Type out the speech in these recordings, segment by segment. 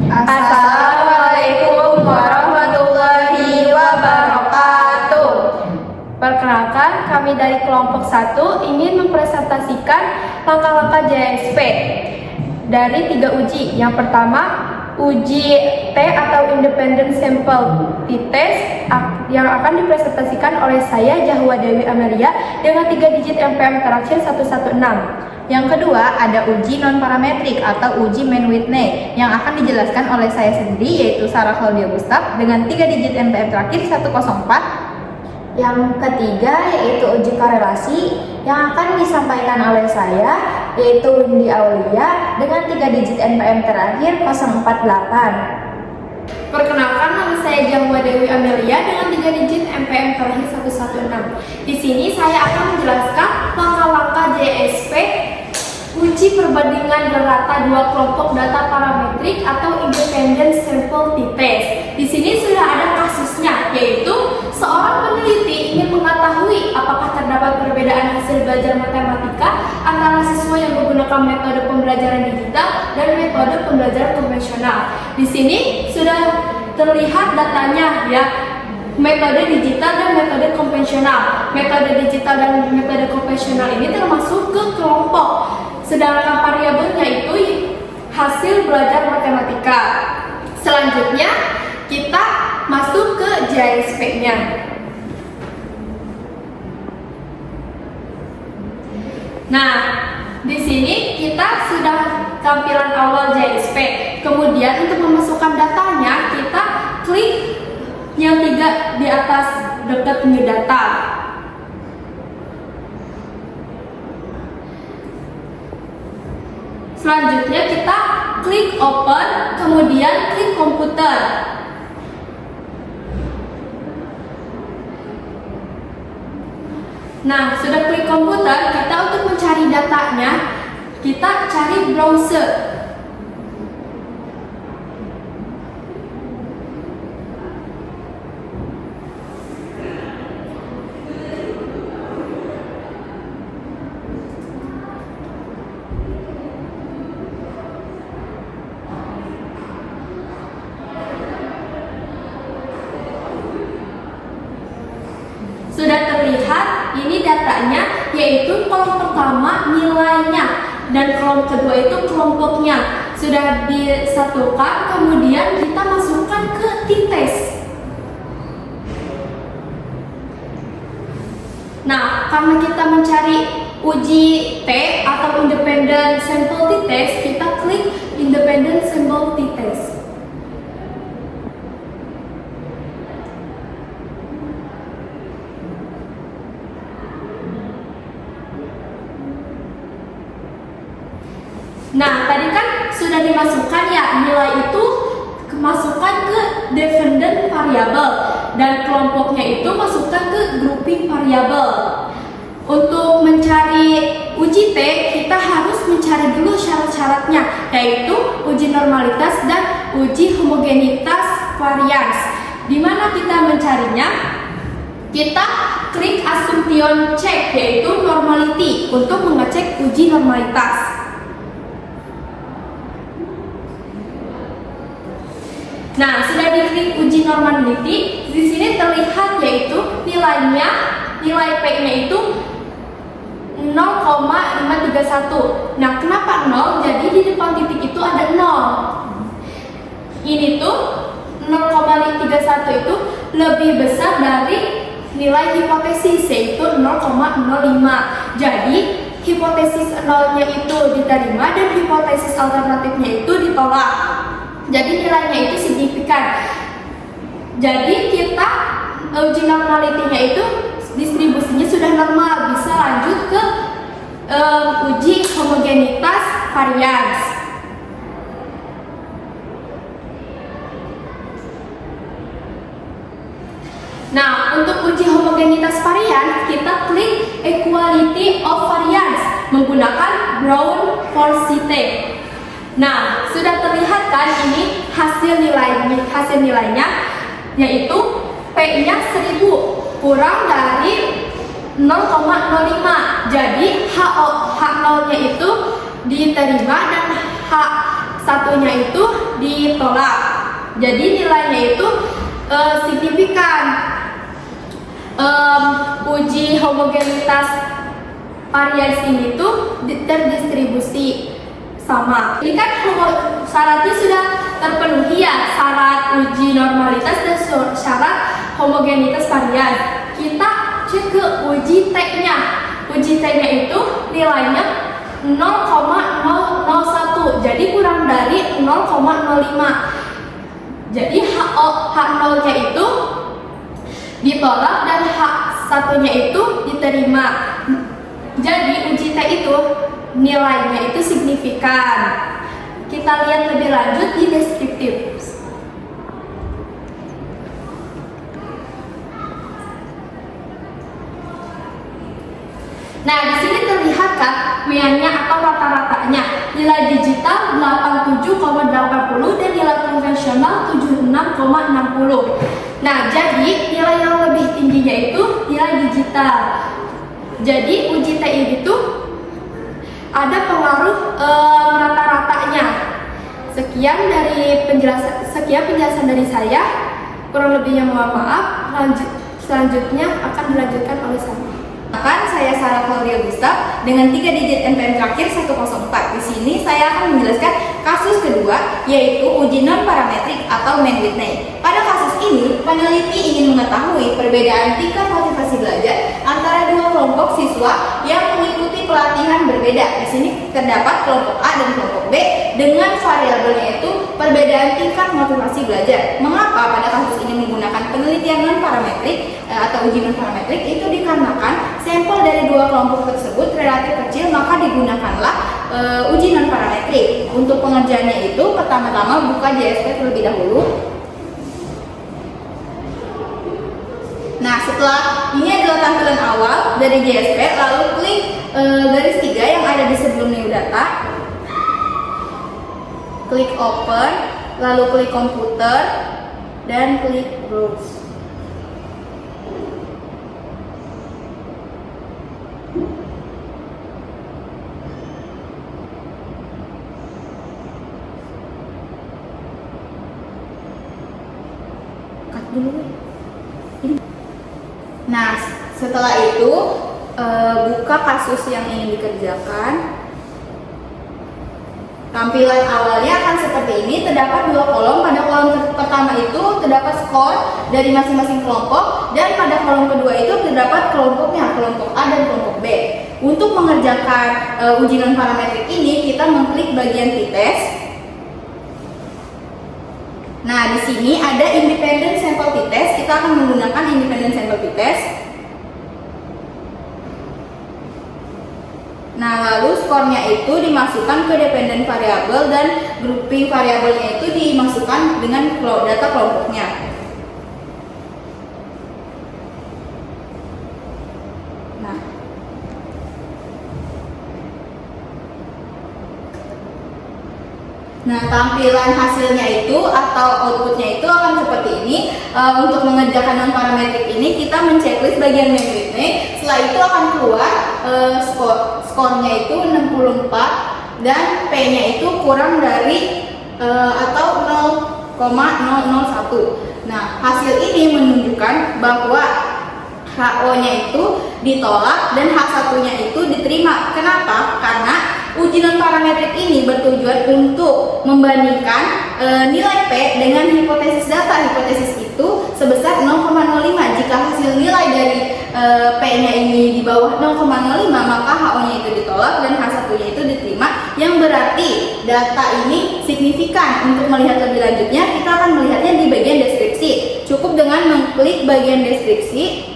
Assalamualaikum warahmatullahi wabarakatuh. Perkenalkan, kami dari kelompok 1 ingin mempresentasikan langkah-langkah JSP dari 3 uji. Yang pertama, uji T atau Independent Sample T-Test yang akan dipresentasikan oleh saya, Jahwa Dewi Amelia, dengan 3 digit MPM terakhir 116. Yang kedua, ada uji non-parametrik atau uji Mann-Whitney yang akan dijelaskan oleh saya sendiri, yaitu Sarah Claudia Gustaf, dengan 3 digit MPM terakhir 104. Yang ketiga yaitu uji korelasi yang akan disampaikan oleh saya, yaitu Windy Aulia, dengan 3 digit NPM terakhir 048. Perkenalkan, nama saya Jahwa Dewi Amelia dengan 3 digit MPM terakhir 116. Di sini saya akan menjelaskan langkah-langkah JSP uji perbandingan rata 2 kelompok data parametrik atau Independent Sample T-Test. Di sini sudah ada kasusnya, yaitu seorang peneliti ingin mengetahui apakah terdapat perbedaan hasil belajar matematika antara siswa yang menggunakan metode pembelajaran digital dan metode pembelajaran konvensional. Di sini sudah terlihat datanya, ya, metode digital dan metode konvensional. Metode digital dan metode konvensional ini termasuk ke kelompok, sedangkan variabelnya itu hasil belajar matematika. Selanjutnya kita masuk ke JSP-nya. Nah, di sini kita sudah tampilan awal JSP. Kemudian untuk memasukkan datanya, kita klik yang 3 di atas dekat new data. Selanjutnya kita klik open, kemudian klik komputer. Nah, sudah klik komputer, kita untuk mencari datanya, kita cari browser. Sudah terlihat ini datanya, yaitu kolom pertama nilainya dan kolom kedua itu kelompoknya. Sudah disatukan, kemudian kita masukkan ke T-Test. Nah, karena kita mencari uji T atau Independent Sample T-Test, kita klik Independent Sample T-Test. Nah, tadi kan sudah dimasukkan, ya, nilai itu masukkan ke dependent variable dan kelompoknya itu masukkan ke grouping variable. Untuk mencari uji T, kita harus mencari dulu syarat-syaratnya, yaitu uji normalitas dan uji homogenitas varians. Di mana kita mencarinya? Kita klik assumption check, yaitu normality, untuk mengecek uji normalitas. Nah, sudah diklik uji normality, di sini terlihat yaitu nilainya, nilai P-nya itu 0,531. Nah, kenapa 0? Jadi di depan titik itu ada 0. Ini tuh 0,31 itu lebih besar dari nilai hipotesis, yaitu 0,05. Jadi hipotesis 0-nya itu diterima dan hipotesis alternatifnya itu ditolak. Jadi nilainya itu signifikan. Jadi kita uji normality-nya itu distribusinya sudah normal, bisa lanjut ke uji homogenitas varians. Nah, untuk uji homogenitas varians, kita klik equality of variance menggunakan Brown Forsythe. Nah, sudah terlihat kan ini hasil nilainya, yaitu P-nya 1000 kurang dari 0,05. Jadi H0-nya itu diterima dan H1-nya itu ditolak. Jadi nilainya itu signifikan. Uji homogenitas varians ini tuh terdistribusi sama. Ini kan syaratnya sudah terpenuhi ya, syarat uji normalitas dan syarat homogenitas varian. Kita cek ke uji T-nya. Uji T-nya itu nilainya 0,001, jadi kurang dari 0,05. Jadi H0-nya itu ditolak dan H1-nya itu diterima. Jadi uji T itu nilainya itu signifikan. Kita lihat lebih lanjut di deskriptif. Nah, di sini terlihat kan meannya atau rata-ratanya. Nilai digital 87,80 dan nilai konvensional 76,60. Nah, jadi nilai yang lebih tingginya itu nilai digital. Jadi uji T itu ada pengaruh rata-ratanya. Sekian penjelasan dari saya. Kurang lebihnya mohon maaf. Selanjutnya akan dilanjutkan oleh saya. Saya Sarah Claudia Gustaf dengan 3 digit NPM terakhir 104. Di sini saya akan menjelaskan kasus kedua, yaitu uji non parametrik atau Mann Whitney. Pada kasus ini, peneliti ingin mengetahui perbedaan tingkat motivasi belajar antara dua kelompok siswa yang mengikuti pelatihan berbeda. Di sini terdapat kelompok A dan kelompok B dengan variabelnya itu perbedaan tingkat motivasi belajar. Mengapa pada kasus ini menggunakan penelitian non parametrik atau uji non parametrik? Itu dikarenakan sampel dari dua kelompok tersebut relatif kecil, maka digunakanlah uji non parametrik. Untuk pengerjaannya itu pertama-tama buka JSP terlebih dahulu. Nah, setelah ini adalah tampilan awal dari JSP, lalu klik garis 3 yang ada di sebelum new data, klik open, lalu klik komputer dan klik browse. Nah, setelah itu buka kasus yang ingin dikerjakan. Tampilan awalnya akan seperti ini. Terdapat dua kolom. Pada kolom pertama itu terdapat skor dari masing-masing kelompok, dan pada kolom kedua itu terdapat kelompoknya, kelompok A dan kelompok B. Untuk mengerjakan uji non parametrik ini, kita mengklik bagian t-test. Nah, di sini ada independent sample t-test. Kita akan menggunakan independent sample t-test. Nah, lalu skornya itu dimasukkan ke dependent variable dan grouping variabelnya itu dimasukkan dengan data kelompoknya. Nah, tampilan hasilnya itu atau outputnya itu akan seperti ini. Untuk mengerjakan non parametrik ini kita menceklis bagian Mann Whitney. Setelah itu akan keluar skornya itu 64 dan P-nya itu kurang dari atau 0,001. Nah, hasil ini menunjukkan bahwa HO-nya itu ditolak dan H1-nya itu diterima. Kenapa? Karena uji non parametrik ini bertujuan untuk membandingkan nilai P dengan hipotesis data. Hipotesis itu sebesar 0,05. Jika hasil nilai dari P-nya ini di bawah 0,05, maka HO-nya itu ditolak dan H1-nya itu diterima, yang berarti data ini signifikan. Untuk melihat lebih lanjutnya, kita akan melihatnya di bagian deskripsi. Cukup dengan mengklik bagian deskripsi,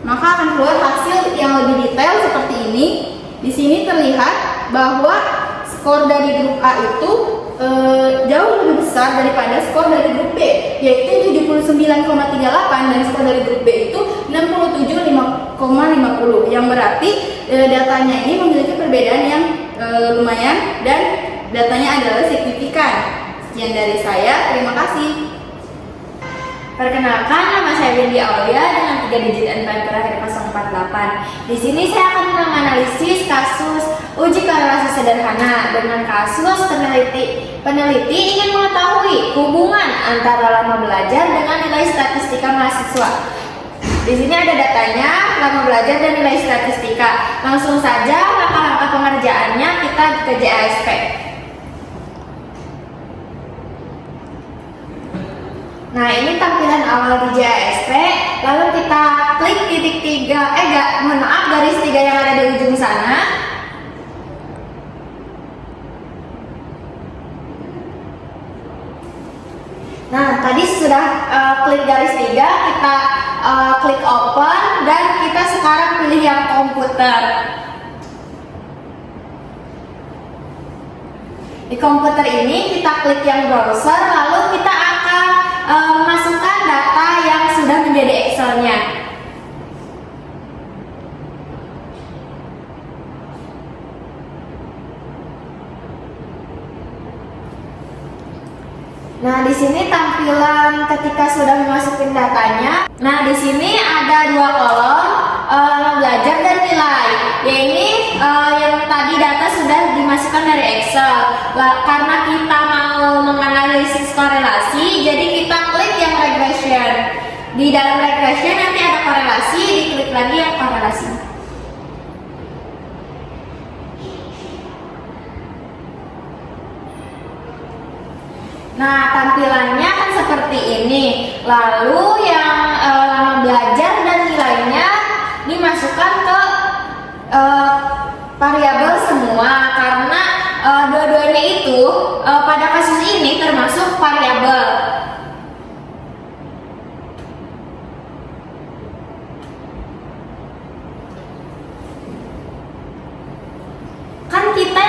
maka akan keluar hasil yang lebih detail seperti ini. Di sini terlihat bahwa skor dari grup A itu jauh lebih besar daripada skor dari grup B, yaitu 79,38, dan skor dari grup B itu 67,50, yang berarti datanya ini memiliki perbedaan yang lumayan dan datanya adalah signifikan. Sekian dari saya, terima kasih. Perkenalkan, nama saya Windy Aulia dengan 3 digit NPM terakhir 048. Di sini saya akan menganalisis kasus uji korelasi sederhana dengan kasus peneliti ingin mengetahui hubungan antara lama belajar dengan nilai statistika mahasiswa. Di sini ada datanya, lama belajar dan nilai statistika. Langsung saja langkah-langkah pengerjaannya kita ke JASP. Nah, ini tampilan awal di JASP. Lalu kita klik titik 3, garis 3 yang ada di ujung sana. Nah, tadi sudah klik garis 3, kita klik open dan kita sekarang pilih yang komputer. Di komputer ini kita klik yang browser, lalu kita akan masukkan data yang sudah menjadi Excel-nya. Nah, di sini tampilan ketika sudah memasukin datanya. Nah, di sini ada 2 kolom, lama belajar dan nilai. Ya, ini yang tadi data sudah dimasukkan dari Excel. Karena kita mau menganalisis korelasi, jadi kita klik yang regression. Di dalam regression nanti ada korelasi, diklik lagi yang korelasi. Nah, tampilannya kan seperti ini. Lalu yang lama belajar dan nilainya dimasukkan ke variabel semua karena dua-duanya itu pada kasus ini termasuk variabel. Kan kita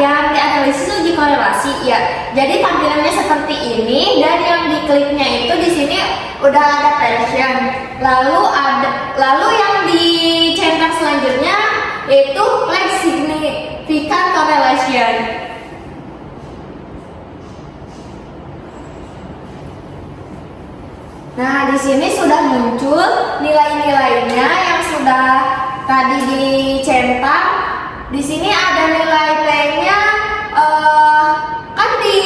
yang dianalisis uji korelasi ya. Jadi tampilannya seperti ini dan yang dikliknya itu di sini udah ada tension. Lalu yang dicetak selanjutnya yaitu like significant correlation. Nah, di sini sudah muncul nilai-nilainya yang sudah tadi dicetak. Di sini ada nilai P-nya, kan di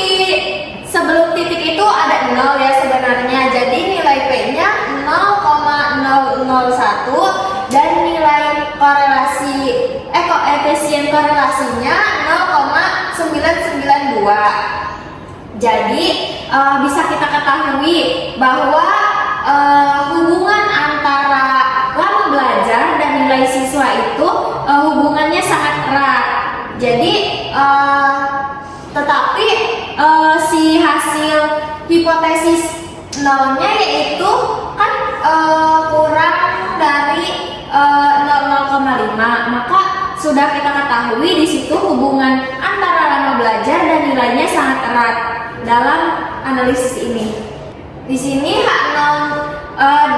sebelum titik itu ada 0 ya sebenarnya. Jadi nilai P-nya 0,001 dan nilai korelasi koefisien korelasinya 0,992. Jadi bisa kita ketahui bahwa hubungan antara lama belajar dan nilai siswa itu hubungannya sangat erat. Jadi tetapi si hasil hipotesis nolnya yaitu kan kurang dari 0,5, maka sudah kita ketahui di situ hubungan antara lama belajar dan nilainya sangat erat dalam analisis ini. Di sini H0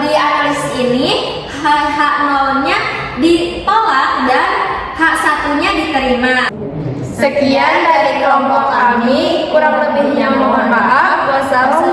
di analisis ini H0-nya ditolak dan H1-nya diterima. Sekian dari kelompok kami, kurang lebihnya mohon maaf. Wassalamualaikum